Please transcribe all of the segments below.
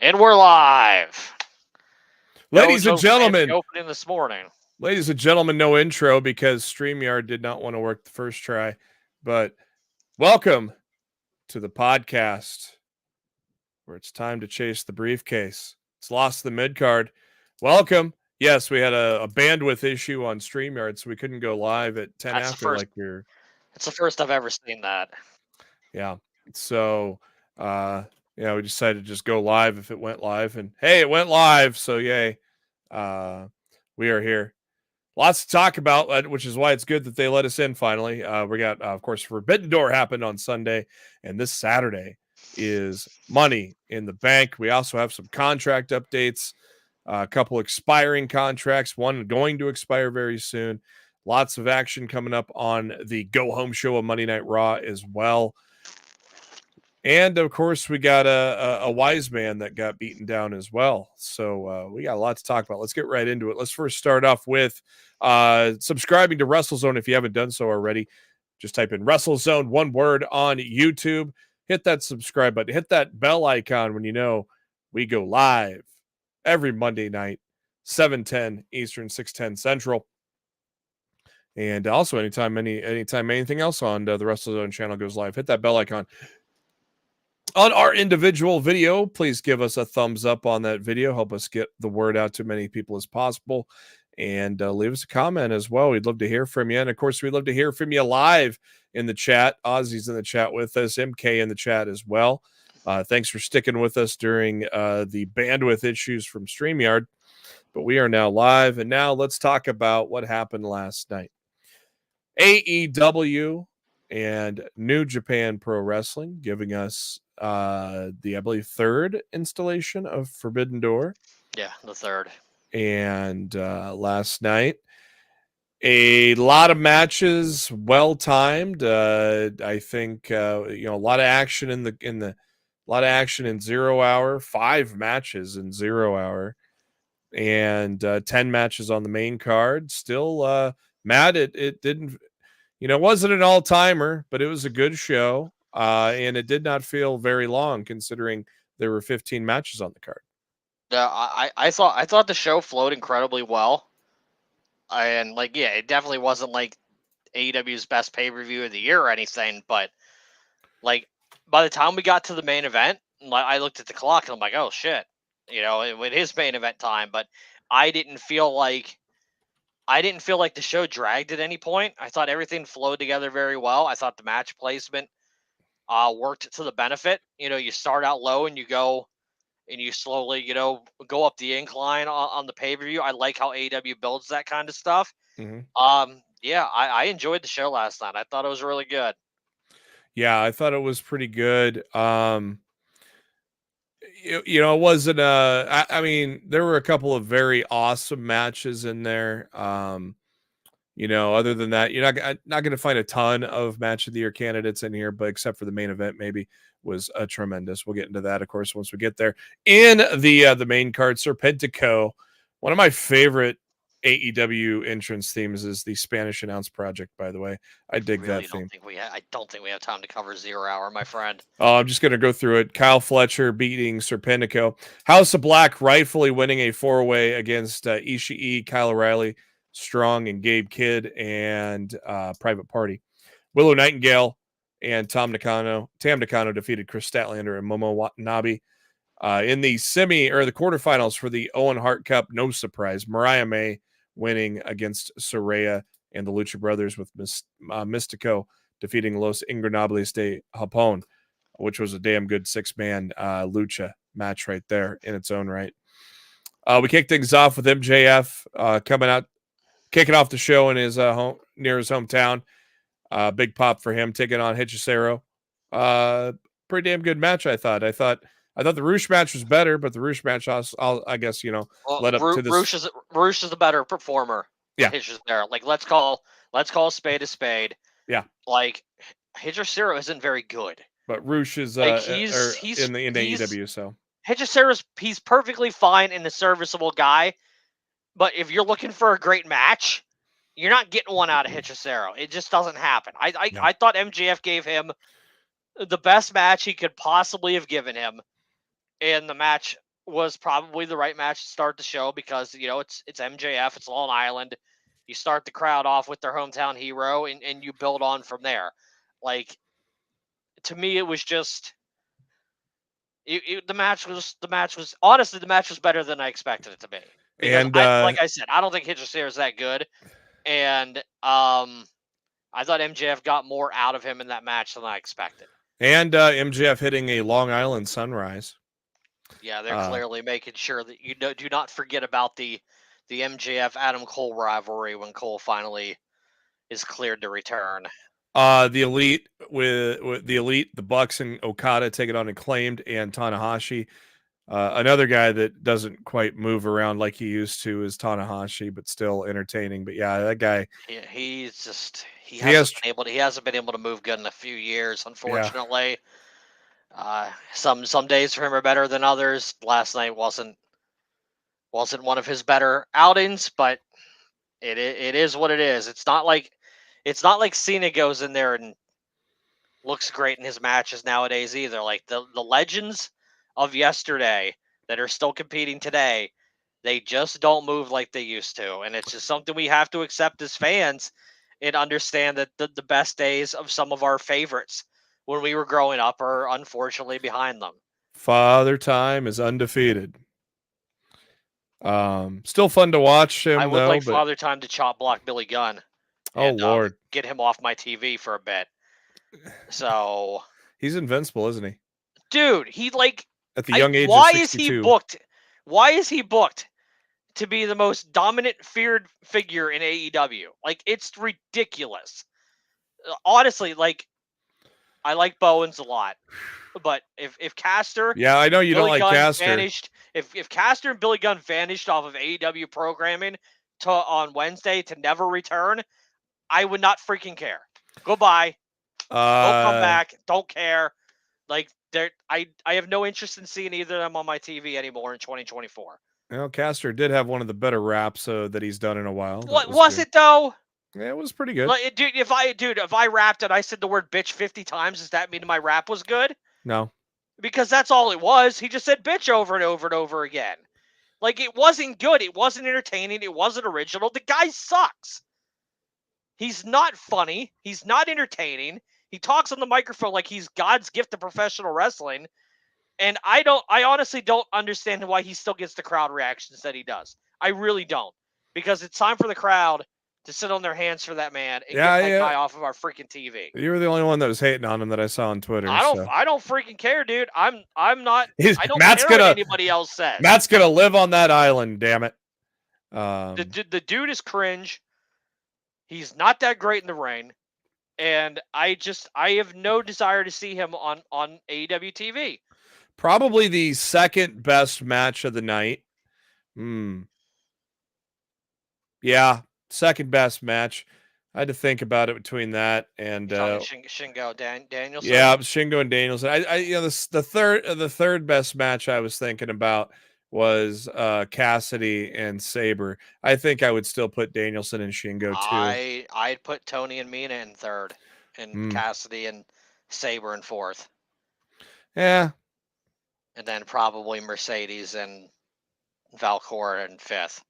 And we're live. Ladies and gentlemen, opening this morning. Ladies and gentlemen, no intro because StreamYard did not want to work the first try. But welcome to the podcast where it's time to chase the briefcase. It's lost the Midcard. Welcome. Yes, we had a bandwidth issue on StreamYard, so we couldn't go live at 10 after like you're. It's the first I've ever seen that. Yeah. So we decided to just go live if it went live. And hey, it went live, so yay. We are here. Lots to talk about, which is why it's good that they let us in finally. We got, of course, Forbidden Door happened on Sunday, and this Saturday is Money in the Bank. We also have some contract updates, a couple expiring contracts, one going to expire very soon. Lots of action coming up on the Go Home show of Monday Night Raw as well. And, of course, we got a wise man that got beaten down as well. So we got a lot to talk about. Let's get right into it. Let's first start off with subscribing to WrestleZone if you haven't done so already. Just type in WrestleZone, one word, on YouTube. Hit that subscribe button. Hit that bell icon when you know we go live every Monday night, 7:10 Eastern, 6:10 Central. And also anytime anything else on the WrestleZone channel goes live, hit that bell icon. On our individual video, please give us a thumbs up on that video. Help us get the word out to many people as possible. And leave us a comment as well. We'd love to hear from you. And, of course, we'd love to hear from you live in the chat. Ozzy's in the chat with us. MK in the chat as well. Thanks for sticking with us during the bandwidth issues from StreamYard. But we are now live. And now let's talk about what happened last night. AEW and New Japan Pro Wrestling giving us I believe, third installation of Forbidden Door. Yeah, the third. And last night, a lot of matches, well timed. I think a lot of action in 0 hour. 5 matches in 0 hour, and 10 matches on the main card. Still, Matt, it didn't. It wasn't an all-timer, but it was a good show. And it did not feel very long considering there were 15 matches on the card. I thought the show flowed incredibly well. And it definitely wasn't like AEW's best pay-per-view of the year or anything, but by the time we got to the main event, I looked at the clock and I'm like, oh shit, it is main event time, but I didn't feel like the show dragged at any point. I thought everything flowed together very well. I thought the match placement worked to the benefit. You start out low and you go and you slowly, go up the incline on the pay-per-view. I like how AEW builds that kind of stuff. Mm-hmm. I enjoyed the show last night. I thought it was really good. Yeah, I thought it was pretty good. It wasn't I mean, there were a couple of very awesome matches in there. Other than that, you're not going to find a ton of match of the year candidates in here, but except for the main event, maybe was tremendous. We'll get into that, of course, once we get there. In the main card, Serpentico, one of my favorite AEW entrance themes is the Spanish Announce Project, by the way. I dig that theme. I don't think we have time to cover 0 hour, my friend. Oh, I'm just going to go through it. Kyle Fletcher beating Serpentico. House of Black rightfully winning a 4-way against Ishii, Kyle O'Reilly, Strong, and Gabe Kidd, and Private Party. Willow Nightingale and Tam Nakano defeated Chris Statlander and Momo Watanabe. In the the quarterfinals for the Owen Hart Cup, no surprise, Mariah May winning against Saraya and the Lucha Brothers, with Mystico defeating Los Ingobernables de Japón, which was a damn good 6-man Lucha match right there in its own right. We kicked things off with MJF coming out, kicking off the show in his near his hometown. Big pop for him, taking on Hechicero. Pretty damn good match, I thought. I thought the Roosh match was better, but the Roosh match, I guess, led up to this. Roosh is the better performer. Yeah, Hechicero. Let's call a spade a spade. Yeah, Hechicero isn't very good, but Roosh is he's in AEW. So he's perfectly fine and a serviceable guy. But if you're looking for a great match, you're not getting one out of Hechicero. It just doesn't happen. I thought MJF gave him the best match he could possibly have given him, and the match was probably the right match to start the show because, it's MJF, it's Long Island. You start the crowd off with their hometown hero and you build on from there. Like, to me, it was just the match was honestly, the match was better than I expected it to be. Because And like I said, I don't think Hitcher is that good. And I thought MJF got more out of him in that match than I expected. And MJF hitting a Long Island sunrise. Yeah, they're clearly making sure that you do not forget about the MJF Adam Cole rivalry when Cole finally is cleared to return. The Elite with the Elite, the Bucks and Okada taking on Acclaimed and Tanahashi. Another guy that doesn't quite move around like he used to is Tanahashi, but still entertaining. But yeah, that guy. Yeah, he hasn't been able to move good in a few years, unfortunately. Yeah. Some days for him are better than others. Last night wasn't one of his better outings, but it is what it is. It's not like Cena goes in there and looks great in his matches nowadays either. Like the legends of yesterday that are still competing today, they just don't move like they used to. And it's just something we have to accept as fans and understand that the best days of some of our favorites when we were growing up are unfortunately behind them. Father Time is undefeated. Still fun to watch him. I would like Father Time to chop block Billy Gunn. And, Lord, get him off my TV for a bit. So he's invincible, isn't he? Dude, he at the young age of 62. Why is he booked to be the most dominant, feared figure in AEW? Like, it's ridiculous. Honestly, I like Bowens a lot, but if Caster, yeah, I know you Billy don't like Gunn Caster. Vanished, if Caster and Billy Gunn vanished off of AEW programming on Wednesday to never return, I would not freaking care. Goodbye. Don't come back. Don't care. Like, I have no interest in seeing either of them on my TV anymore in 2024. Well, Caster did have one of the better raps that he's done in a while. What was it though? Yeah, it was pretty good. Like, dude, if I rapped and I said the word bitch 50 times, does that mean my rap was good? No. Because that's all it was. He just said bitch over and over and over again. Like, it wasn't good. It wasn't entertaining. It wasn't original. The guy sucks. He's not funny. He's not entertaining. He talks on the microphone like he's God's gift to professional wrestling. And I honestly don't understand why he still gets the crowd reactions that he does. I really don't. Because it's time for the crowd to sit on their hands for that man and get that guy off of our freaking TV. You were the only one that was hating on him that I saw on Twitter. I don't freaking care, dude. I don't care what anybody else says. Matt's gonna live on that island, damn it. The dude is cringe. He's not that great in the ring. And I have no desire to see him on AEW TV. Probably the second best match of the night. Yeah, second best match. I had to think about it between that and Shingo Danielson. Yeah, Shingo and Danielson. The third best match I was thinking about was Cassidy and Sabre. I think I would still put Danielson and Shingo too. I'd put Tony and Mina in third, and Cassidy and Sabre in fourth. Yeah, and then probably Mercedes and Valcor in fifth.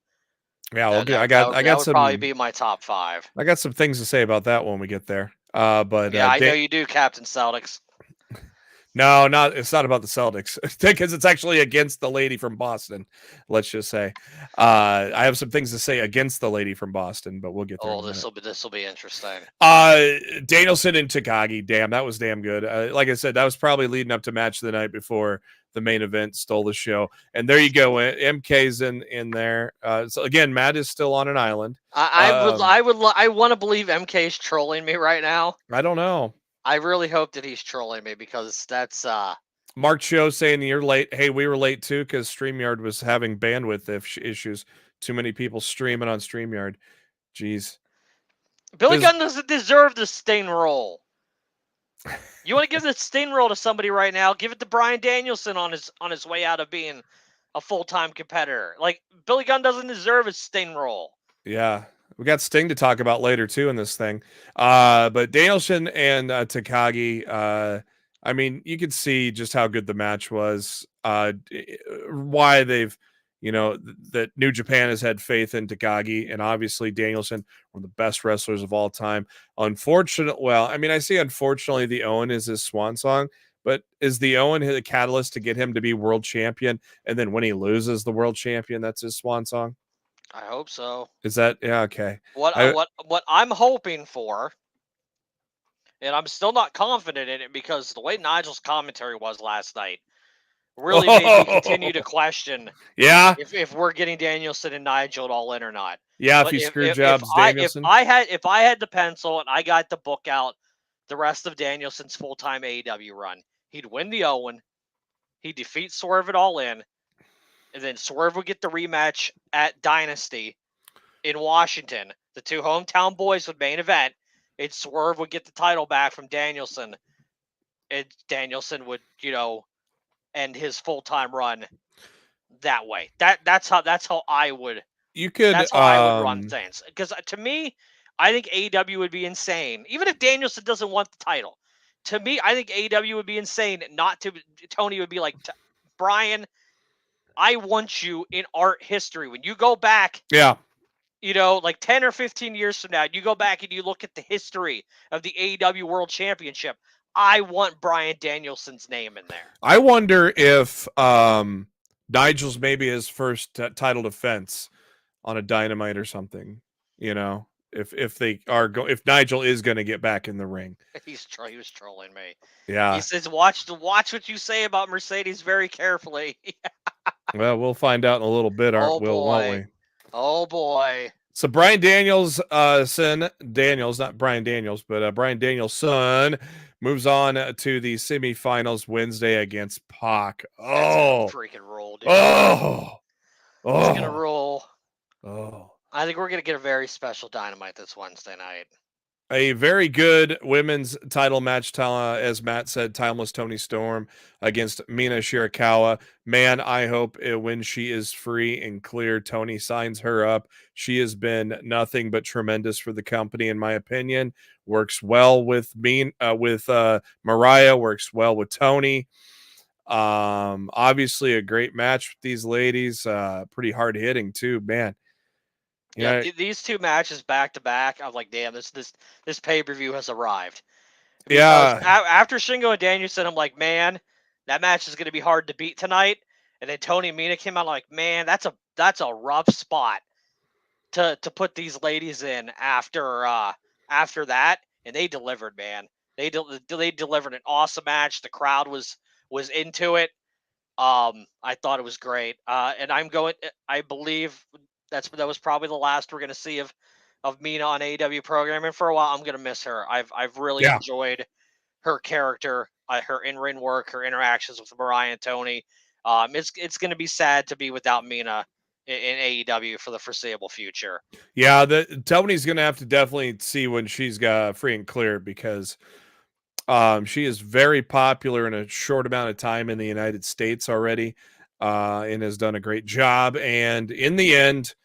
Yeah, well, I got some. Probably be my top five. I got some things to say about that when we get there. But yeah, I know you do, Captain Celtics. No, it's not about the Celtics because it's actually against the lady from Boston. Let's just say, I have some things to say against the lady from Boston, but we'll get there. Oh, this will be interesting. Danielson and Takagi, damn, that was damn good. Like I said, that was probably leading up to match of the night before the main event stole the show. And there you go, MK's in there. So again, Matt is still on an island. I want to believe MK's trolling me right now. I don't know. I really hope that he's trolling me because that's Mark Cho saying you're late. Hey, we were late too because StreamYard was having bandwidth issues. Too many people streaming on StreamYard. Jeez. Billy Gunn doesn't deserve the Sting role. You want to give the Sting role to somebody right now? Give it to Bryan Danielson on his way out of being a full-time competitor. Like, Billy Gunn doesn't deserve a Sting role. Yeah. We got Sting to talk about later too in this thing. But Danielson and Takagi, I mean, you could see just how good the match was. Why they've, that New Japan has had faith in Takagi, and obviously Danielson, one of the best wrestlers of all time. I say unfortunately the Owen is his swan song, but is the Owen the catalyst to get him to be world champion? And then when he loses the world champion, that's his swan song? I hope so. Is that, yeah, okay. What I'm hoping for, and I'm still not confident in it because the way Nigel's commentary was last night really made me continue to question if we're getting Danielson and Nigel all in or not. Yeah, but if he screw jobs Danielson. If I had the pencil and I got to book out the rest of Danielson's full-time AEW run, he'd win the Owen, he'd defeat Swerve at All In, and then Swerve would get the rematch at Dynasty in Washington. The two hometown boys would main event, and Swerve would get the title back from Danielson, and Danielson would, end his full-time run that way. That's how I would. That's how I would run things. Because to me, I think AEW would be insane, even if Danielson doesn't want the title. To me, I think AEW would be insane not to. Tony would be like, Brian, I want you in art history. When you go back, like 10 or 15 years from now, you go back and you look at the history of the AEW World Championship. I want Bryan Danielson's name in there. I wonder if Nigel's maybe his first title defense on a Dynamite or something. If Nigel is going to get back in the ring. He was trolling me. Yeah. He says, watch what you say about Mercedes very carefully. Well, we'll find out in a little bit, won't we? Oh boy. So Bryan Daniels, not Bryan Daniels, but Bryan Daniels' son moves on to the semifinals Wednesday against Pac. Oh, freaking roll, dude. Oh, it's gonna roll. Oh, I think we're gonna get a very special Dynamite this Wednesday night. A very good women's title match, as Matt said, Timeless Toni Storm against Mina Shirakawa. Man, I hope when she is free and clear, Tony signs her up. She has been nothing but tremendous for the company, in my opinion. Works well with Mariah, works well with Tony. Obviously a great match with these ladies. Pretty hard hitting too, man. Yeah, these two matches back to back. I'm like, damn, this pay-per-view has arrived. Because after Shingo and Danielson, I'm like, man, that match is going to be hard to beat tonight. And then Tony and Mina came out like, man, that's a rough spot to put these ladies in after that, and they delivered, man. They delivered an awesome match. The crowd was into it. I thought it was great. And I believe that was probably the last we're going to see of Mina on AEW programming for a while. I'm going to miss her. I've really enjoyed her character, her in-ring work, her interactions with Mariah and Tony. It's going to be sad to be without Mina in AEW for the foreseeable future. Yeah, Tony's going to have to definitely see when she's got free and clear, because she is very popular in a short amount of time in the United States already, and has done a great job. And in the end,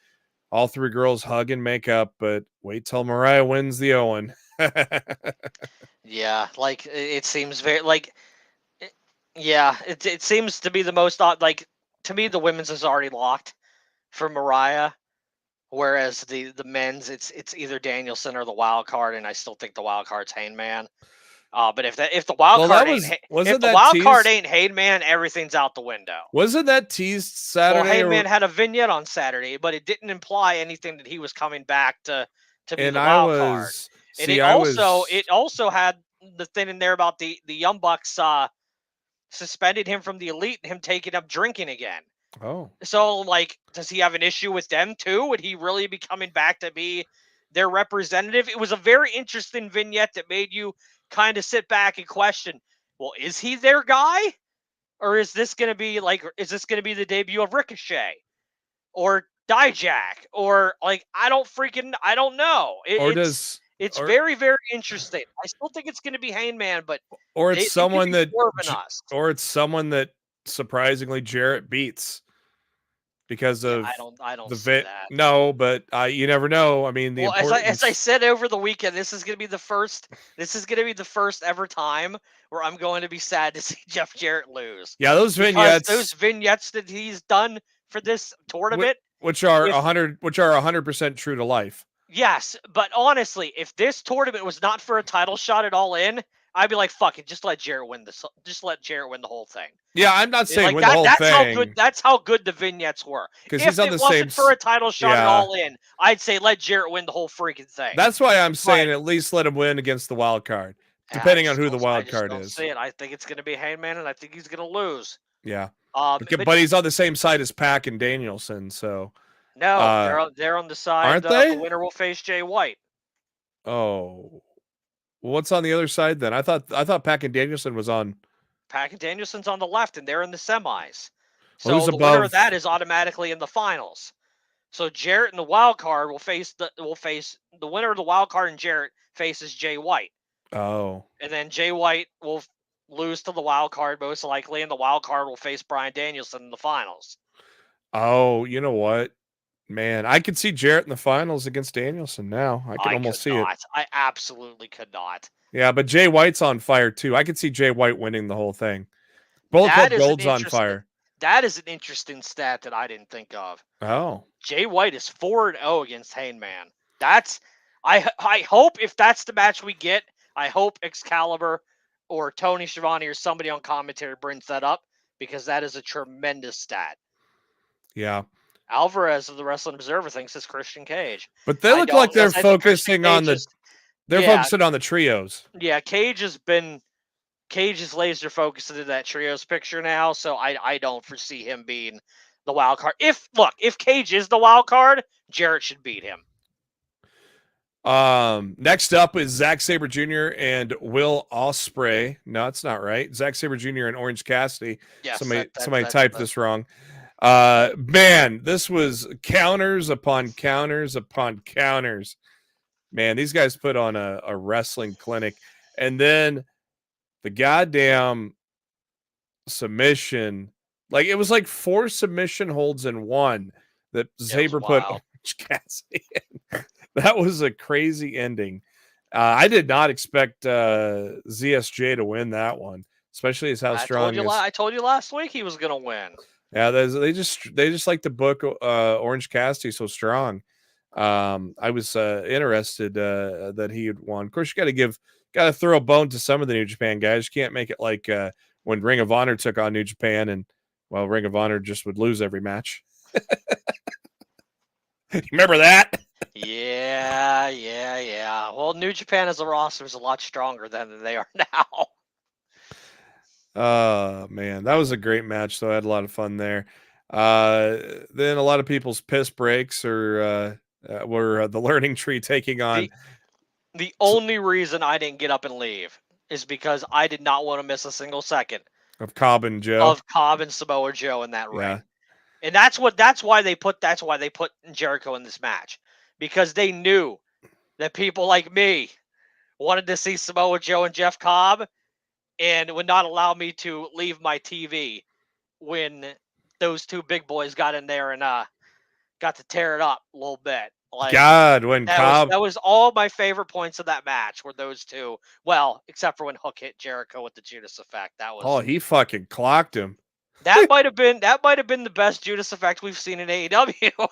all three girls hug and make up, but wait till Mariah wins the Owen. Yeah, like it seems very it seems to be the most to me the women's is already locked for Mariah, whereas the men's it's either Danielson or the wild card, and I still think the wild card's Heyman. But if the wild card ain't Heyman, everything's out the window. Wasn't that teased Saturday? Well, Heyman had a vignette on Saturday, but it didn't imply anything that he was coming back to be the wild card. And it also had the thing in there about the Young Bucks suspended him from the Elite and him taking up drinking again. Oh. So, does he have an issue with them too? Would he really be coming back to be their representative? It was a very interesting vignette that made you kind of sit back and question, well, is he their guy? Or is this going to be the debut of Ricochet or Dijak? Or I don't know. It's very, very interesting. I still think it's going to be Heyman, but it's someone that surprisingly Jarrett beats. because of I don't the see that. No, but you never know. I mean, the Well, as I importance. said over the weekend, this is gonna be the first. This is gonna be the first ever time where I'm going to be sad to see Jeff Jarrett lose. Yeah, those Because those vignettes, vignettes that he's done for this tournament, which are if 100% true to life. yes, but honestly, if this tournament was not for a title shot at All In, I'd be like, fuck it, just let Jarrett win this. Just let Jarrett win the whole thing. Yeah, I'm not saying Like win the whole that's how thing good. That's how good the vignettes were. because he's If on it the same. wasn't for a title shot at Yeah, All In, I'd say let Jarrett win the whole freaking thing. that's why I'm But saying at least let him win against the wild card, depending on who the I wild just card don't is. see it. I think it's going to be Heyman, and I think he's going to lose. Yeah, But but he's on the same side as Pac and Danielson, so no, they're on the side. aren't The they? winner will face Jay White. Oh, what's on the other side then? I thought Pac and Danielson was on. Pac and Danielson's on the left, and they're in the semis. Well, who's So the winner above? of that is automatically in the finals. So Jarrett in the wild card will face the winner of the wild card, and Jarrett faces Jay White. Oh, And then Jay White will lose to the wild card most likely, and the wild card will face Bryan Danielson in the finals. oh, you know what? Man, I could see Jarrett in the finals against Danielson now. I can almost see it. I absolutely could not. Yeah, but Jay White's on fire too. I could see Jay White winning the whole thing. Bullet Club Gold's on fire. That is an interesting stat that I didn't think of. Oh. Jay White is 4-0 against Heyman. That's I hope if that's the match we get, I hope Excalibur or Tony Schiavone or somebody on commentary brings that up because that is a tremendous stat. Yeah. Alvarez of the Wrestling Observer thinks it's Christian Cage. But they look like they're focusing on focusing on the trios. Yeah, Cage is laser focused into that trios picture now, so I don't foresee him being the wild card. If Cage is the wild card, Jarrett should beat him. Next up is Zack Sabre Jr. and Will Ospreay. No, it's not right. Zack Sabre Jr. and Orange Cassidy. Yes, somebody typed this wrong. Man, this was counters upon counters upon counters. Man, these guys put on a wrestling clinic. And then the goddamn submission, like it was like 4 submission holds in one that Sabre put Orange Cassidy in. That was a crazy ending. I did not expect ZSJ to win that one, especially as how strong. I told you last week he was going to win. Yeah, they just like to book Orange Cassidy so strong. I was interested that he had won. Of course, you got to throw a bone to some of the New Japan guys. You can't make it like when Ring of Honor took on New Japan, and well, Ring of Honor just would lose every match. Remember that? Yeah. Well, New Japan as a roster is a lot stronger than they are now. Man, that was a great match, though. I had a lot of fun there. Then a lot of people's piss breaks were the Learning Tree taking on. The only reason I didn't get up and leave is because I did not want to miss a single second of Cobb and Joe. Of Cobb and Samoa Joe in that ring. And that's why they put Jericho in this match. Because they knew that people like me wanted to see Samoa Joe and Jeff Cobb and would not allow me to leave my TV when those two big boys got in there and got to tear it up a little bit. Like, God, when Cobb... that was all my favorite points of that match were those two. Well, except for when Hook hit Jericho with the Judas Effect. That was... Oh, he fucking clocked him. That might have been the best Judas Effect we've seen in AEW.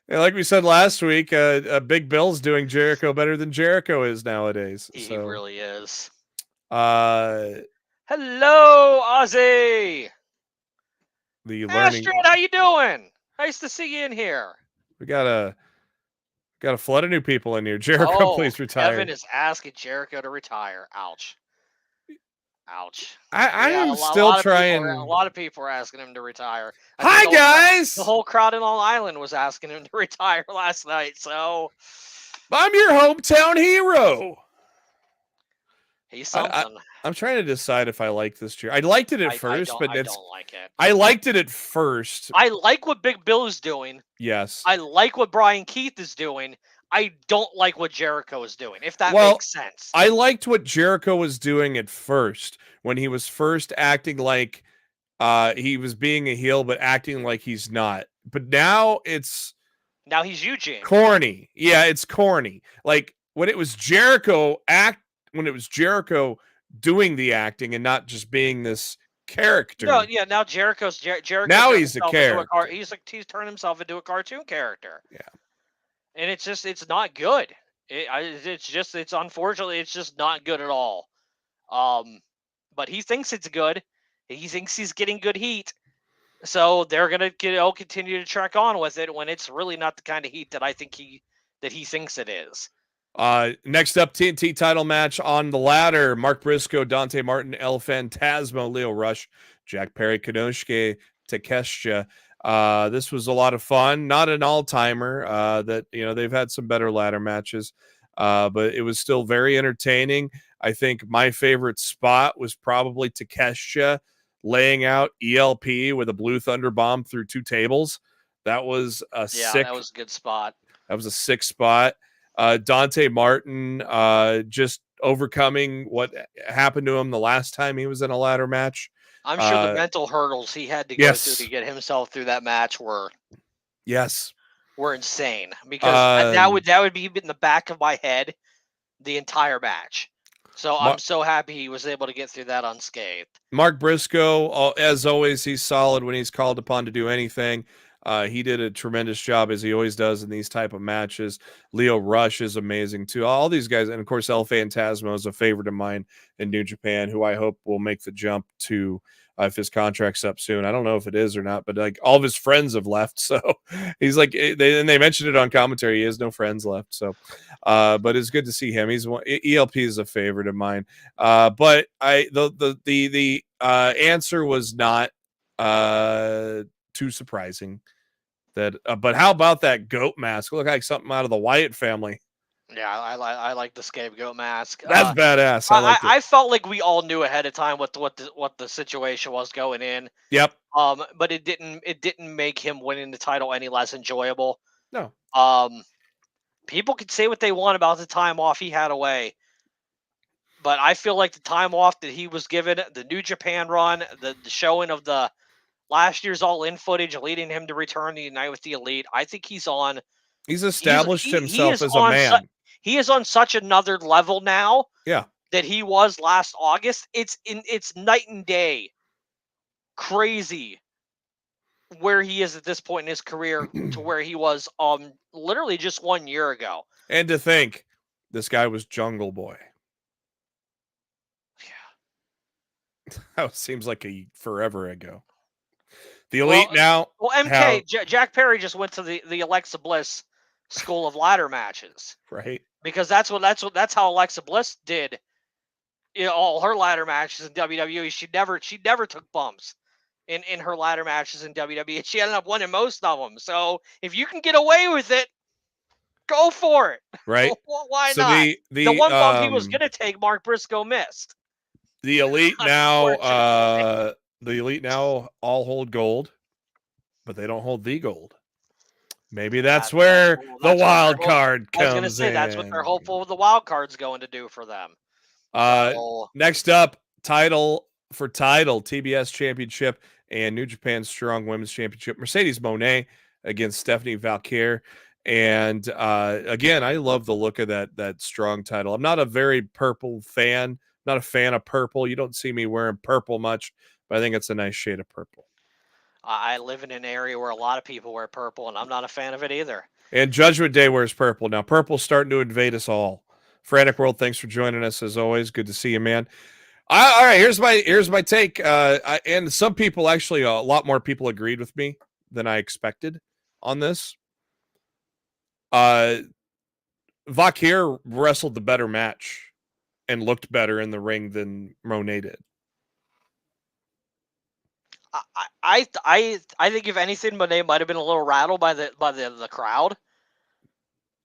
And like we said last week, Big Bill's doing Jericho better than Jericho is nowadays. He really is. Hello, Ozzy. Astrid, how you doing? Nice to see you in here. We got a flood of new people in here. Jericho, please retire. Kevin is asking Jericho to retire. Ouch. I am still trying. A lot of people are asking him to retire. Hi, guys. The whole crowd in Long Island was asking him to retire last night. So I'm your hometown hero. He's something. I'm trying to decide if I like this chair. I liked it at first, but I don't like it. I liked it at first. I like what Big Bill is doing. Yes. I like what Brian Keith is doing. I don't like what Jericho is doing, if that makes sense. I liked what Jericho was doing at first when he was first acting like he was being a heel, but acting like he's not. But now it's he's Eugene. Corny. Yeah, it's corny. Like when it was Jericho doing the acting and not just being this character. No, yeah. Now Jericho. Now he's a character. He's turned himself into a cartoon character. Yeah, and it's not good. It's unfortunately it's just not good at all. But he thinks it's good. He thinks he's getting good heat. So they're gonna continue to trek on with it when it's really not the kind of heat that I think he thinks it is. Next up, TNT title match on the ladder: Mark Briscoe, Dante Martin, El Phantasmo, Lio Rush, Jack Perry, Konosuke Takeshita. This was a lot of fun. Not an all-timer. That they've had some better ladder matches, but it was still very entertaining. I think my favorite spot was probably Takeshita laying out ELP with a Blue Thunder Bomb through 2 tables. That was that was a good spot. That was a sick spot. Dante Martin just overcoming what happened to him the last time he was in a ladder match. I'm sure the mental hurdles he had to go through to get himself through that match were insane, because that would be in the back of my head the entire match. So I'm so happy he was able to get through that unscathed. Mark Briscoe, as always, he's solid when he's called upon to do anything. He did a tremendous job, as he always does in these type of matches. Lio Rush is amazing too. All these guys, and of course El Phantasmo is a favorite of mine in New Japan, who I hope will make the jump to if his contract's up soon. I don't know if it is or not, but like all of his friends have left, so he's like they mentioned it on commentary. He has no friends left, so but it's good to see him. He's ELP is a favorite of mine, but the answer was not too surprising. That but how about that goat mask? Look like something out of the Wyatt family. Yeah, I like the scapegoat mask. That's badass. I felt like we all knew ahead of time what the situation was going in. Yep. But it didn't make him winning the title any less enjoyable. No. People could say what they want about the time off he had away, but I feel like the time off that he was given, the New Japan run, the showing of the last year's All In footage leading him to return to Unite with the Elite, I think he's established himself as a man. He is on such another level now. Yeah. That he was last August. It's night and day. Crazy where he is at this point in his career to where he was literally just 1 year ago. And to think this guy was Jungle Boy. Yeah. That seems like forever ago. The Elite now. Well, MK Jack Perry just went to the Alexa Bliss School of Ladder Matches. Right. Because that's how Alexa Bliss did all her ladder matches in WWE. She never took bumps in her ladder matches in WWE. She ended up winning most of them. So if you can get away with it, go for it. Right. Why not? The one bump he was going to take, Mark Briscoe missed. The Elite now all hold gold, but they don't hold the gold. Maybe that's where the wild card comes in. I was going to say, that's what they're hopeful the wild card's going to do for them. Next up, TBS Championship and New Japan Strong Women's Championship. Mercedes Moné against Stephanie Valkyrie. And again, I love the look of that strong title. I'm not a very purple fan. Not a fan of purple. You don't see me wearing purple much, but I think it's a nice shade of purple. I live in an area where a lot of people wear purple, and I'm not a fan of it either. And Judgment Day wears purple. Now, purple's starting to invade us all. Frantic World, thanks for joining us as always. Good to see you, man. All right, here's my take. And some people, actually, a lot more people agreed with me than I expected on this. Valkyrie wrestled the better match and looked better in the ring than Moné did. I think if anything, Moné might have been a little rattled by the crowd.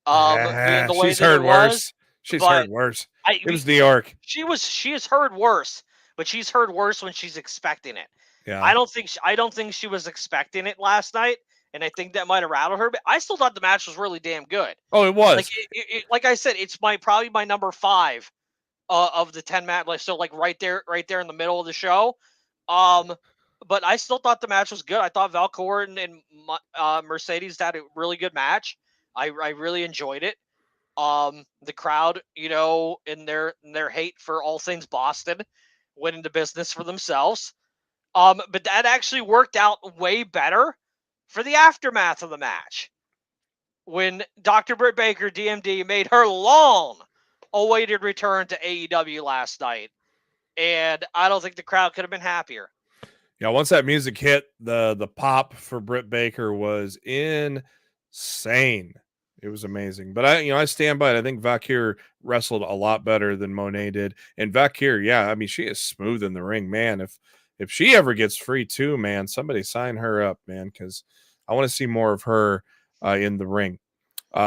The way she's heard worse. She's heard worse. It was New York. She has heard worse, but she's heard worse when she's expecting it. Yeah. I don't think she was expecting it last night, and I think that might have rattled her. But I still thought the match was really damn good. Oh, it was. Like I said, it's probably my number 5 of the 10 match. So like right there in the middle of the show. but I still thought the match was good. I thought Valcourt and Mercedes had a really good match. I really enjoyed it. The crowd, in their hate for all things Boston, went into business for themselves. But that actually worked out way better for the aftermath of the match, when Dr. Britt Baker, DMD, made her long-awaited return to AEW last night, and I don't think the crowd could have been happier. Yeah, once that music hit, the pop for Britt Baker was insane. It was amazing. But I stand by it. I think Valkyrie wrestled a lot better than Monet did. And Valkyrie, yeah, I mean, she is smooth in the ring, man. If she ever gets free too, man, somebody sign her up, man, because I want to see more of her in the ring.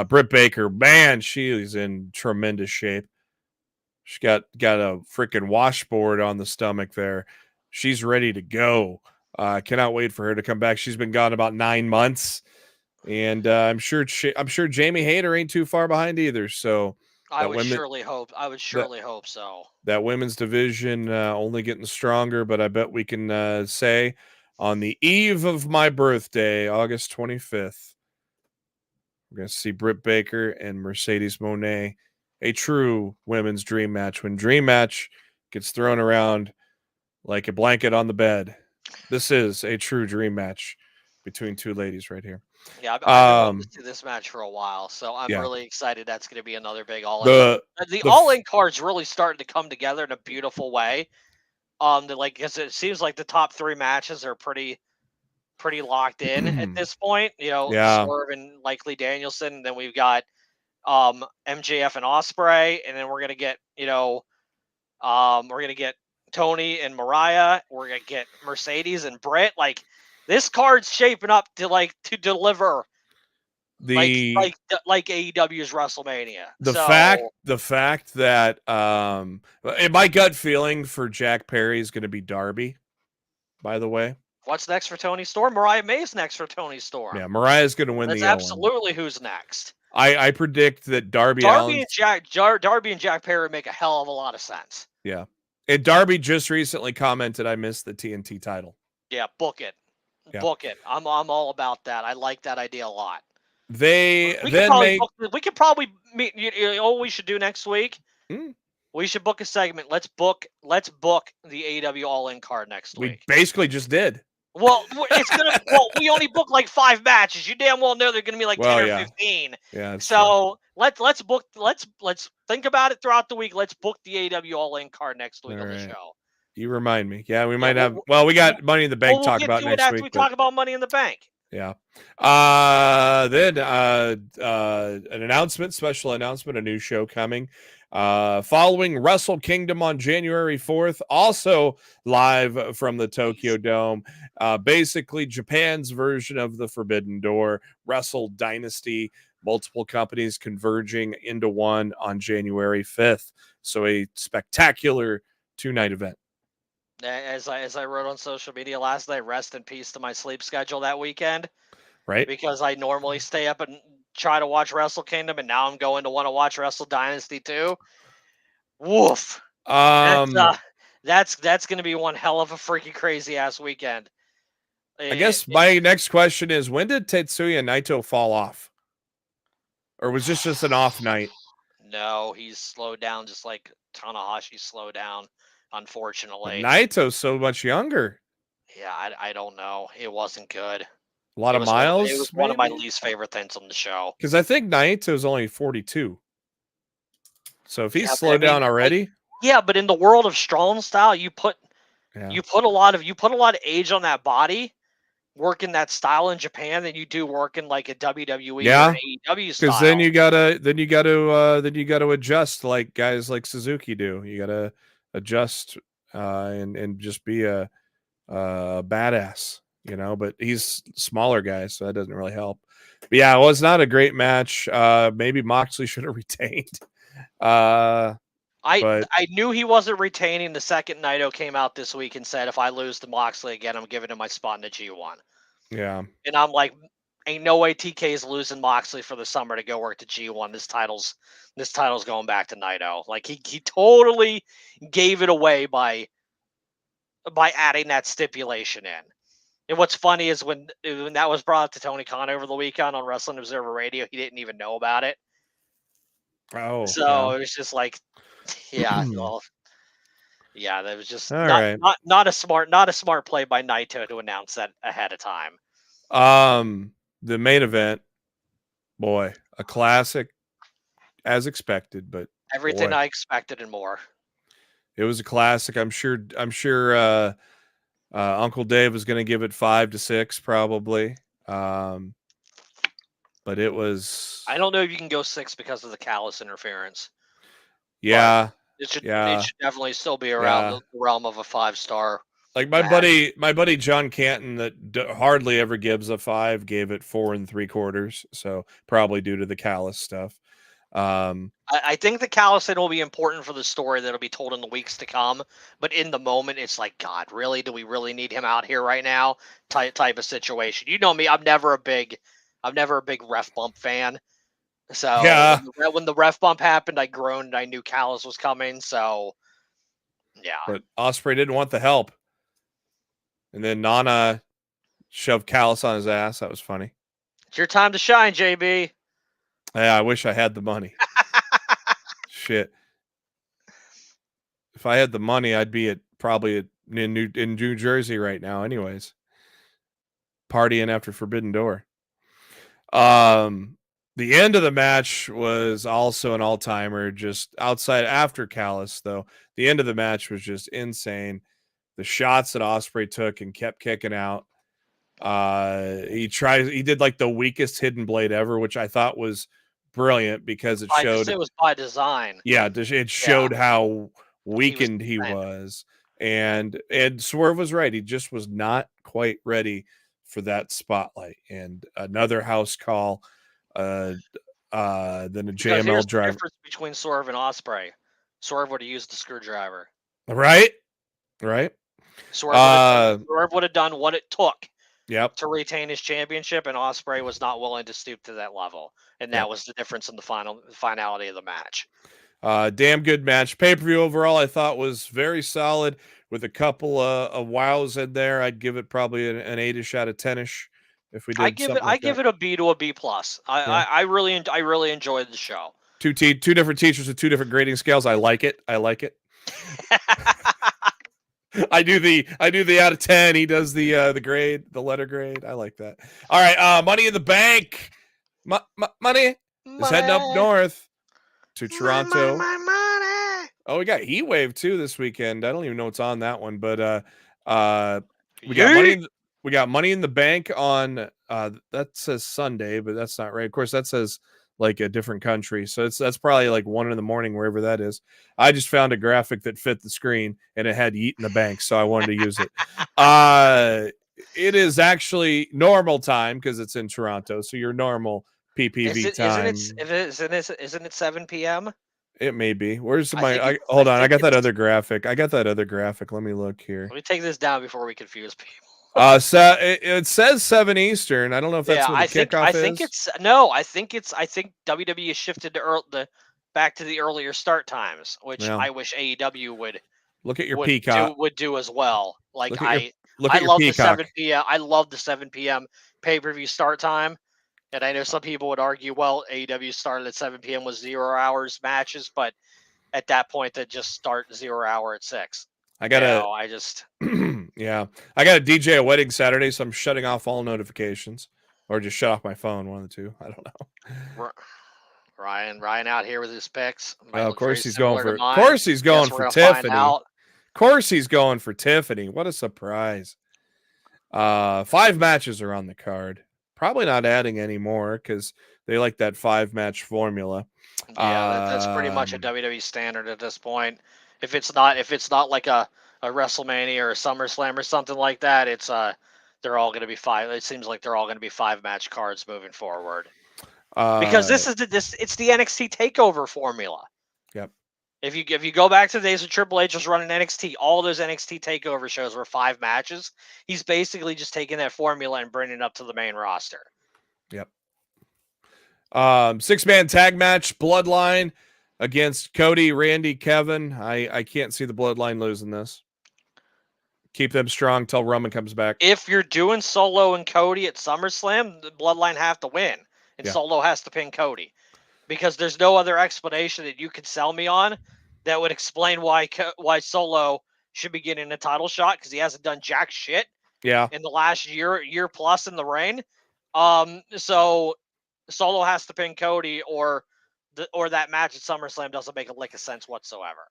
Britt Baker, man, she is in tremendous shape. She got a freaking washboard on the stomach there. She's ready to go. Cannot wait for her to come back. She's been gone about 9 months, and I'm sure Jamie Hayter ain't too far behind either. So I would surely hope so. That women's division only getting stronger, but I bet we can say on the eve of my birthday, August 25th, we're going to see Britt Baker and Mercedes Moné, a true women's dream match. When dream match gets thrown around like a blanket on the bed, this is a true dream match between two ladies right here. Yeah, I've been wanting to see this match for a while, so I'm really excited. That's going to be another big all-in. The all-in card's really starting to come together in a beautiful way. Because it seems like the top 3 matches are pretty locked in at this point. Swerve and likely Danielson, and then we've got MJF and Ospreay, and then we're gonna get Tony and Mariah. We're gonna get Mercedes and Britt. Like, this card's shaping up to deliver like AEW's WrestleMania. The fact that my gut feeling for Jack Perry is going to be Darby. By the way, what's next for Tony Storm? Mariah May's next for Tony Storm. Yeah, Mariah's going to win. That's absolutely who's next. I predict that Darby and Jack Perry make a hell of a lot of sense. Yeah. And Darby just recently commented, "I missed the TNT title." Yeah, book it. Yeah. Book it. I'm all about that. I like that idea a lot. We could probably meet. You know what we should do next week? We should book a segment. Let's book the AEW All-In card next week. We basically just did. Well, we only book like 5 matches. You damn well know they're going to be like 10 or 15. Yeah. So let's think about it throughout the week. Let's book the AEW All-In card next week on the show. You remind me. Yeah, we might have. Well, we got Money in the Bank talk about next week. After we talk about Money in the Bank. Yeah. Then an announcement, special announcement, a new show coming. Following Wrestle Kingdom on January 4th, also live from the Tokyo Dome. Basically, Japan's version of the Forbidden Door, Wrestle Dynasty, multiple companies converging into one on January 5th. So a spectacular 2-night event. As I wrote on social media last night, rest in peace to my sleep schedule that weekend. Right. Because I normally stay up and try to watch Wrestle Kingdom, and now I'm going to want to watch Wrestle Dynasty too. Woof. That's going to be one hell of a freaking crazy ass weekend. I guess my next question is, when did Tetsuya Naito fall off? Or was this just an off night? No, he's slowed down just like Tanahashi slowed down, unfortunately. But Naito's so much younger. Yeah, I don't know. It wasn't good. A lot of miles? It was one of my least favorite things on the show. Because I think Naito's only 42. So if he's slowed down already. But in the world of strong style, you put a lot of age on that body, working that style in Japan, than you do working like a WWE or AEW style. Because then you gotta adjust like guys like Suzuki do. You gotta adjust and just be a badass. But he's smaller guy, so that doesn't really help. But yeah, it was not a great match. Maybe Moxley should have retained. I knew he wasn't retaining the second Naito came out this week and said, if I lose to Moxley again, I'm giving him my spot in the G1. Yeah. And I'm like, ain't no way TK's losing Moxley for the summer to go work the G1. This title's going back to Naito. Like he totally gave it away by by adding that stipulation in. And what's funny is when that was brought up to Tony Khan over the weekend on Wrestling Observer Radio, he didn't even know about it. Oh, So yeah. it was just like, yeah, well, yeah, that was just All not, right. not a smart play by Naito to announce that ahead of time. The main event, boy, a classic as expected, but Everything boy, I expected and more. it was a classic. I'm sure Uncle Dave was going to give it 5 to 6 probably. But it was, I don't know if you can go 6 because of the callous interference. yeah. It should Yeah. definitely still be around the realm of a 5-star. Like my buddy John Canton that hardly ever gives a 5 gave it 4 3/4. So probably due to the callous stuff. I think the callous thing will be important for the story that'll be told in the weeks to come. But in the moment, it's like, God, really? Do we really need him out here right now? Type of situation. You know me, I'm never a big ref bump fan. So yeah. when the ref bump happened, I groaned. I knew callous was coming. So yeah. But Ospreay didn't want the help. And then Nana shoved callous on his ass. That was funny. It's your time to shine, JB. Yeah, I wish I had the money. Shit. If I had the money, I'd be probably in New Jersey right now anyways. Partying after Forbidden Door. The end of the match was also an all-timer, just outside after callous, though. The end of the match was just insane. The shots that Ospreay took and kept kicking out. He did like the weakest hidden blade ever, which I thought was brilliant because it showed it was by design. Yeah, it showed how weakened he was. And Swerve was right. He just was not quite ready for that spotlight. And another house call, then a JML here's driver. The difference between Swerve and Ospreay. Swerve would have used the screwdriver. Right. Swerve would have done what it took to retain his championship, and Ospreay was not willing to stoop to that level. And that was the difference in the finality of the match. Damn good match. Pay-per-view overall, I thought was very solid with a couple of wows in there. I'd give it probably an 8-ish out of 10-ish if we did. I give it a B to a B plus. I really enjoyed the show. Two different teachers with 2 different grading scales. I like it. I do the out of 10. He does the grade, the letter grade. I like that. All right, Money in the Bank. Money is heading up north to Toronto. My money. Oh, we got Heat Wave too this weekend. I don't even know what's on that one, but we got Money in the Bank on that says Sunday, but that's not right. Of course, that says like a different country, so that's probably like 1 a.m. wherever that is. I just found a graphic that fit the screen and it had Yeet in the Bank, so I wanted to use it. It is actually normal time because it's in Toronto, so your normal PPV time. Isn't it 7 p.m.? It may be. Where's hold on. I got that other graphic. Let me look here. Let me take this down before we confuse people. So it says 7 Eastern. I don't know if that's when the kickoff is. I think WWE shifted to back to the earlier start times, which I wish AEW would look at your Peacock would do as well. Like I love the 7 p.m. I love the 7 p.m. pay-per-view start time. And I know some people would argue, well, AEW started at 7 p.m. with 0 hours matches, but at that point, they just start 0 hour at 6. I got a DJ a wedding Saturday, so I'm shutting off all notifications, or just shut off my phone. One of the two. I don't know. Ryan out here with his picks. Of course he's going for. Of course he's going for Tiffany. Of course he's going for Tiffany. What a surprise! 5 matches are on the card. Probably not adding any more because they like that 5-match formula. Yeah, that's pretty much a WWE standard at this point. If it's not like a WrestleMania or a SummerSlam or something like that, it's they're all going to be 5. It seems like they're all going to be 5-match cards moving forward. Because it's the NXT takeover formula. Yep. If you go back to the days of Triple H was running NXT, all those NXT takeover shows were 5 matches. He's basically just taking that formula and bringing it up to the main roster. Yep. 6-man tag match, Bloodline against Cody, Randy, Kevin. I can't see the Bloodline losing this. Keep them strong till Roman comes back. If you're doing Solo and Cody at SummerSlam, the Bloodline have to win, and Solo has to pin Cody, because there's no other explanation that you could sell me on that would explain why Solo should be getting a title shot, because he hasn't done jack shit in the last year plus in the reign. So Solo has to pin Cody, or that match at SummerSlam doesn't make a lick of sense whatsoever.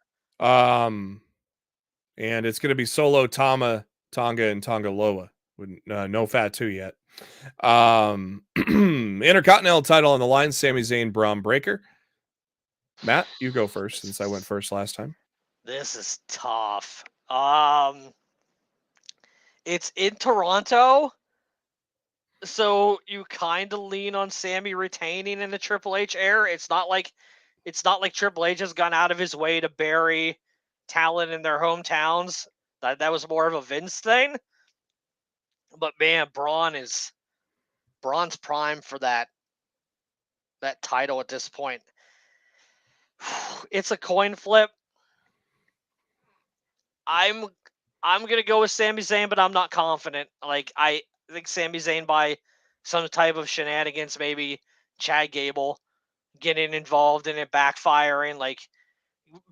And it's going to be Solo, Tonga, and Tonga Loa. No Fatu yet. Intercontinental title on the line. Sami Zayn, Braun Breaker. Matt, you go first since I went first last time. This is tough. It's in Toronto, so you kind of lean on Sammy retaining in the Triple H era. It's not like Triple H has gone out of his way to bury talent in their hometowns. That was more of a Vince thing. But man, Braun's prime for that title at this point. It's a coin flip. I'm gonna go with Sami Zayn, but I'm not confident. Like, I think Sami Zayn, by some type of shenanigans, maybe Chad Gable getting involved in it backfiring. Like,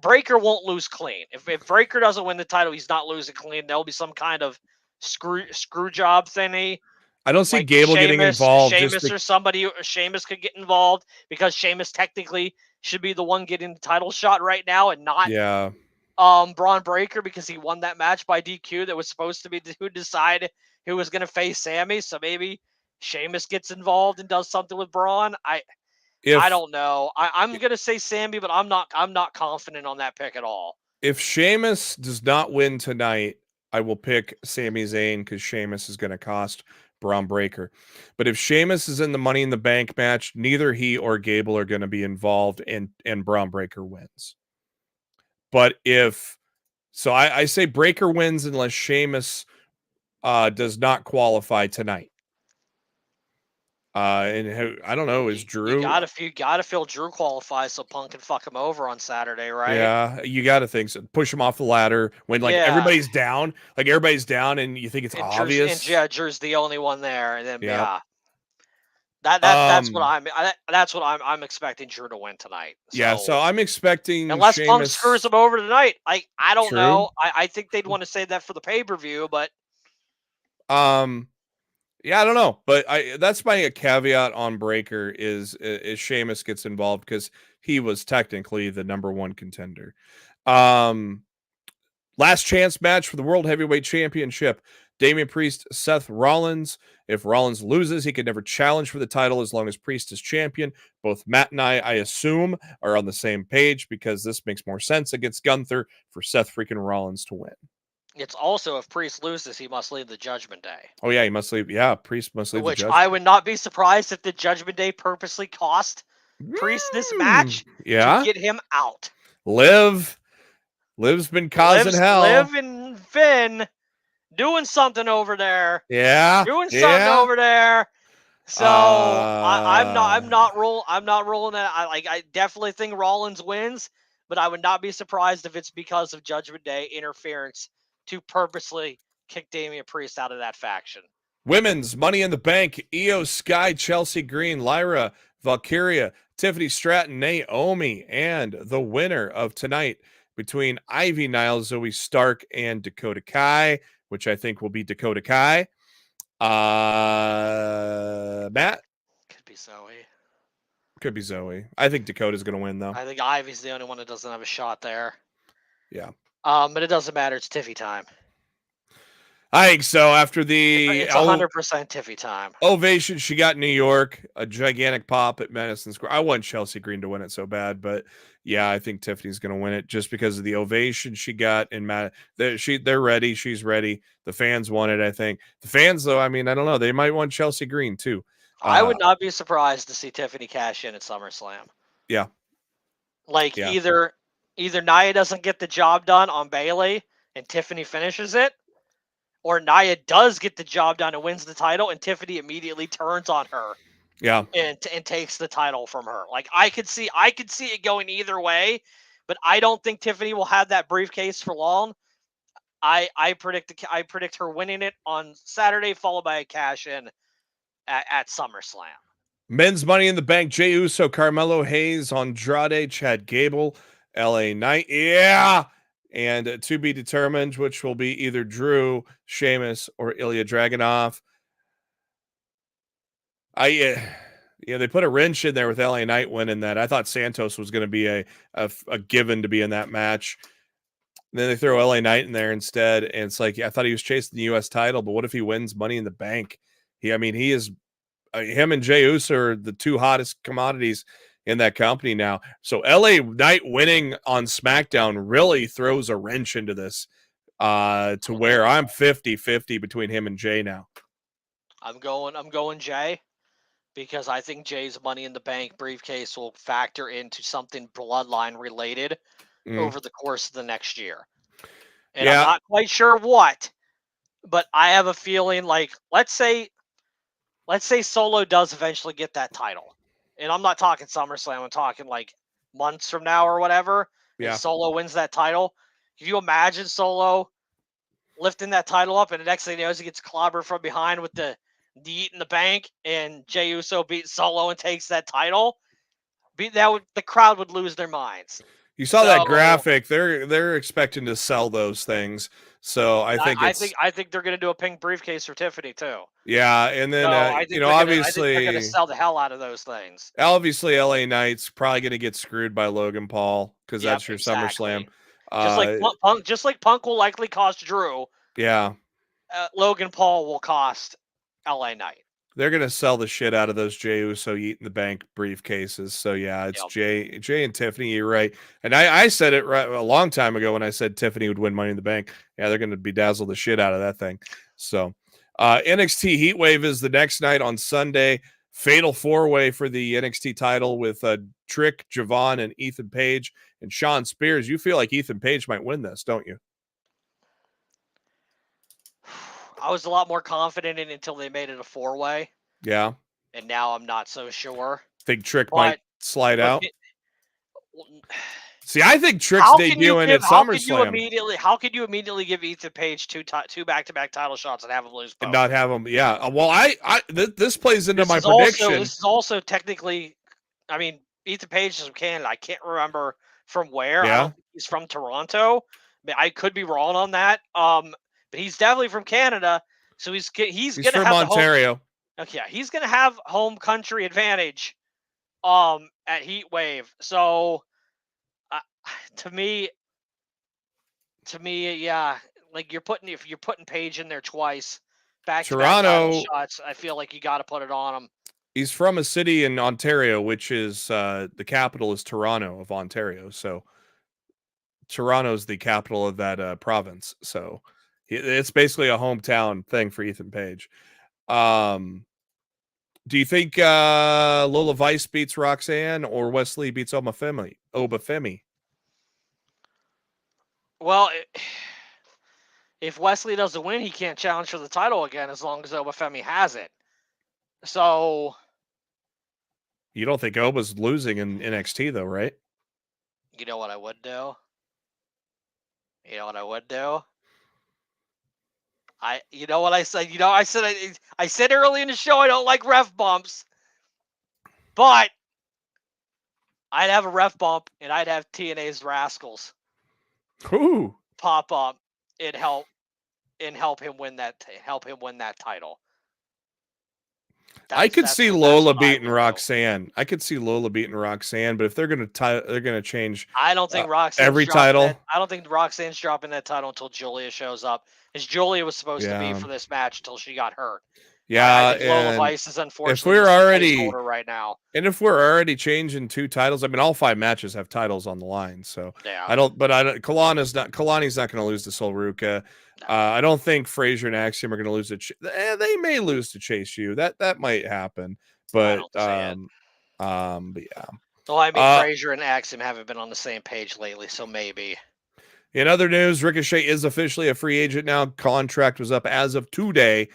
Breaker won't lose clean. If Breaker doesn't win the title, he's not losing clean. There'll be some kind of screw job thingy. I don't see Gable getting involved. Sheamus or somebody. Sheamus could get involved, because Sheamus technically should be the one getting the title shot right now, and not Braun Breaker, because he won that match by DQ that was supposed to be who decide who was going to face Sammy. So maybe Sheamus gets involved and does something with Braun. I don't know. I'm going to say Sammy, but I'm not confident on that pick at all. If Sheamus does not win tonight, I will pick Sami Zayn, because Sheamus is going to cost Braun Breaker. But if Sheamus is in the Money in the Bank match, neither he or Gable are going to be involved, and Braun Breaker wins. But I say Breaker wins unless Sheamus does not qualify tonight. And I don't know, is Drew? You gotta feel Drew qualifies so Punk can fuck him over on Saturday, right? Yeah, you gotta think so. Push him off the ladder when everybody's down, and you think it's obvious. And Drew's the only one there, and then that's what I'm expecting Drew to win tonight. So I'm expecting, unless Sheamus... Punk screws him over tonight. I don't know. I think they'd want to save that for the pay-per-view, but yeah, I don't know, but that's my caveat on Breaker is Sheamus gets involved, because he was technically the number one contender. Last chance match for the World Heavyweight Championship. Damian Priest, Seth Rollins. If Rollins loses, he could never challenge for the title as long as Priest is champion. Both Matt and I assume, are on the same page, because this makes more sense against Gunther for Seth freaking Rollins to win. It's also, if Priest loses, he must leave the Judgment Day. Oh, yeah, he must leave. Yeah, Priest must leave the Judgment Day. Which I would not be surprised if the Judgment Day purposely cost Priest this match to get him out. Liv's been causing hell. Liv and Finn doing something over there. Yeah. Doing something over there. So I'm not rolling that. I definitely think Rollins wins, but I would not be surprised if it's because of Judgment Day interference to purposely kick Damian Priest out of that faction. Women's Money in the Bank: Io Sky, Chelsea Green, Lyra Valkyria, Tiffany Stratton, Naomi, and the winner of tonight between Ivy Nile, Zoe Stark, and Dakota Kai, which I think will be Dakota Kai. Matt? Could be Zoe. I think Dakota's going to win, though. I think Ivy's the only one that doesn't have a shot there. Yeah. But it doesn't matter. It's Tiffy time. I think so. After it's 100% Tiffy time. Ovation she got in New York, a gigantic pop at Madison Square. I want Chelsea Green to win it so bad, but yeah, I think Tiffany's going to win it just because of the ovation she got in they're ready. She's ready. The fans want it, I think. The fans, though, I mean, I don't know. They might want Chelsea Green, too. I would not be surprised to see Tiffany cash in at SummerSlam. Yeah. Either Nia doesn't get the job done on Bayley and Tiffany finishes it, or Nia does get the job done and wins the title, and Tiffany immediately turns on her. Yeah. And takes the title from her. I could see it going either way, but I don't think Tiffany will have that briefcase for long. I predict her winning it on Saturday, followed by a cash in at SummerSlam. Men's Money in the Bank: Jey Uso, Carmelo Hayes, Andrade, Chad Gable, LA Knight. Yeah. And to be determined, which will be either Drew, Sheamus, or Ilya Dragunov. They put a wrench in there with LA Knight winning that. I thought Santos was going to be a given to be in that match. And then they throw LA Knight in there instead. And it's like, I thought he was chasing the U.S. title, but what if he wins Money in the Bank? He is, him and Jey Uso are the two hottest commodities in that company now. So LA Knight winning on SmackDown really throws a wrench into this to where I'm 50-50 between him and Jey now. I'm going Jey, because I think Jay's Money in the Bank briefcase will factor into something bloodline related over the course of the next year. And I'm not quite sure what, but I have a feeling like, let's say Solo does eventually get that title. And I'm not talking SummerSlam, I'm talking like months from now or whatever. Yeah. And Solo wins that title. Can you imagine Solo lifting that title up, and the next thing he knows, he gets clobbered from behind with the Eat in the Bank, and Jey Uso beats Solo and takes that title? The crowd would lose their minds. You saw that graphic. They're expecting to sell those things. So I think they're going to do a pink briefcase for Tiffany too. Yeah, and then obviously they're going to sell the hell out of those things. Obviously, LA Knight's probably going to get screwed by Logan Paul because that's your SummerSlam. Just like Punk will likely cost Drew. Yeah, Logan Paul will cost LA Knight. They're going to sell the shit out of those Jey Uso Eat in the Bank briefcases. So, yeah, it's Jay and Tiffany. You're right. And I said it a long time ago when I said Tiffany would win Money in the Bank. Yeah, they're going to bedazzle the shit out of that thing. So, NXT Heatwave is the next night on Sunday. Fatal 4-way for the NXT title with Trick, Javon, and Ethan Page and Sean Spears. You feel like Ethan Page might win this, don't you? I was a lot more confident in it until they made it a 4-way. Yeah. And now I'm not so sure. Think Trick might slide out? See, I think Trick's debuting at SummerSlam. How could you immediately give Ethan Page two back-to-back title shots and have him lose both? And not have him, yeah. Well, this plays into my prediction. This is also technically, I mean, Ethan Page is from Canada. I can't remember from where. Yeah. I don't think he's from Toronto. I could be wrong on that. But he's definitely from Canada, so he's going to have Ontario. He's going to have home country advantage at Heat Wave. So to me, yeah, like if you're putting Page in there twice, back-to-back title shots, I feel like you got to put it on him. He's from a city in Ontario, which is the capital is Toronto of Ontario. So Toronto's the capital of that province. So it's basically a hometown thing for Ethan Page. Do you think Lola Vice beats Roxanne or Wesley beats Obafemi? Well, if Wesley doesn't win, he can't challenge for the title again as long as Obafemi has it. So you don't think Oba's losing in NXT though, right? You know what I would do? You know what I said? I said early in the show I don't like ref bumps, but I'd have a ref bump and I'd have TNA's Rascals pop up and help him win that title. I could see Lola beating Roxanne. I could see Lola beating Roxanne, but if they're gonna change, I don't think Roxanne's every title. I don't think Roxanne's dropping that title until Julia shows up. As Julia was supposed to be for this match until she got hurt. Yeah, I think Lola Vice is unfortunately if we're already right now, and if we're already changing 2 titles, I mean, all 5 matches have titles on the line. So yeah. Kalani's not going to lose to Sol Ruca. No. I don't think Frazier and Axiom are going to lose to. They may lose to Chase U. That might happen, but but yeah. Well, I mean, Frazier and Axiom haven't been on the same page lately, so maybe. In other news, Ricochet is officially a free agent now. Contract was up as of today,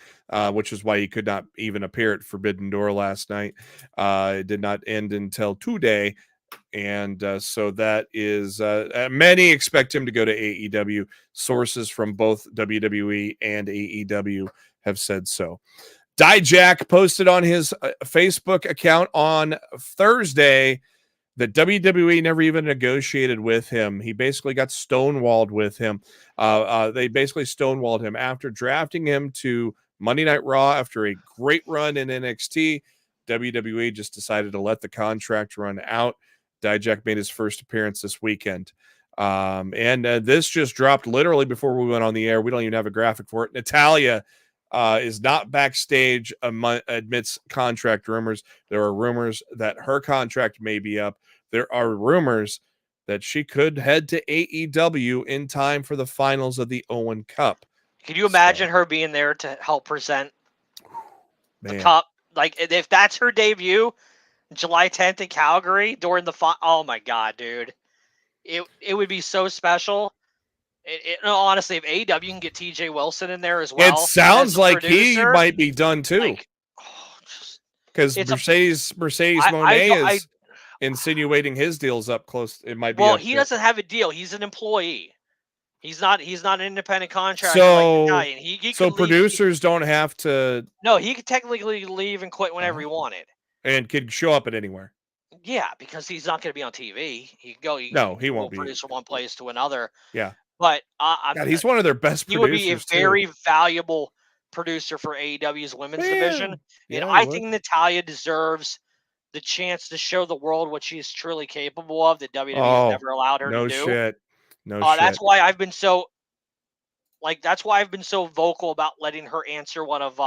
which is why he could not even appear at Forbidden Door last night. It did not end until today. And so that is many expect him to go to AEW. Sources from both WWE and AEW have said so. Dijak posted on his Facebook account on Thursday that WWE never even negotiated with him. He basically got stonewalled with him. They basically stonewalled him after drafting him to Monday Night Raw after a great run in NXT. WWE just decided to let the contract run out. Dijak made his first appearance this weekend. And this just dropped literally before we went on the air. We don't even have a graphic for it. Natalya is not backstage amidst contract rumors. There are rumors that her contract may be up. There are rumors that she could head to AEW in time for the finals of the Owen Cup. Can you imagine her being there to help present the Man. cup? Like, if that's her debut, July 10th in Calgary during the oh my God, dude. It would be so special. No, honestly, if AEW can get TJ Wilson in there as well. It sounds like producer, he might be done too. Because Mercedes Moné is insinuating his deal's up close. It might be. Well, he doesn't have a deal. He's an employee. He's not an independent contractor so, like Italian. He so producers don't have to. No, he could technically leave and quit whenever he wanted. And could show up at anywhere. Yeah, because he's not going to be on TV. He can go. He won't be. Produce from one place to another. Yeah. But God, he's one of their best producers. He would be a very valuable producer for AEW's women's division. And I think Natalya deserves the chance to show the world what she's truly capable of that WWE has never allowed her to do. No shit. That's why I've been so vocal about letting her answer one of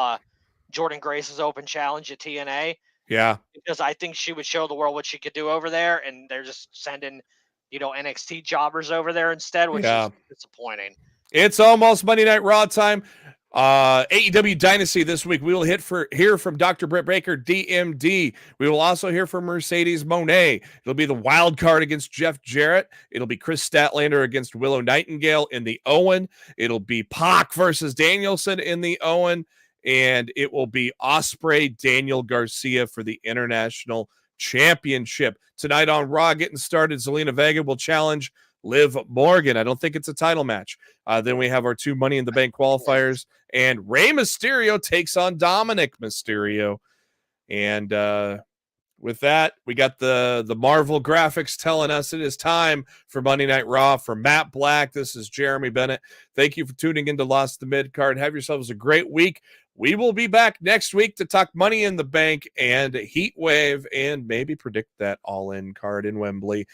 Jordan Grace's open challenge at TNA. Yeah. Because I think she would show the world what she could do over there, and they're just sending, NXT jobbers over there instead, which is disappointing. It's almost Monday Night Raw time. AEW Dynasty this week. We will hear from Dr. Britt Baker, DMD. We will also hear from Mercedes Moné. It'll be the wild card against Jeff Jarrett. It'll be Chris Statlander against Willow Nightingale in the Owen. It'll be Pac versus Danielson in the Owen. And it will be Ospreay Daniel Garcia for the International Championship. Tonight on Raw, getting started, Zelina Vega will challenge Liv Morgan. I don't think it's a title match. Then we have our 2 Money in the Bank qualifiers, and Rey Mysterio takes on Dominic Mysterio. And with that, we got the Marvel graphics telling us it is time for Monday Night Raw. For Matt Black, this is Jeremy Bennett. Thank you for tuning into Lost the Midcard. Have yourselves a great week. We will be back next week to talk Money in the Bank and Heat Wave and maybe predict that all-in card in Wembley.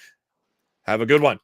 Have a good one.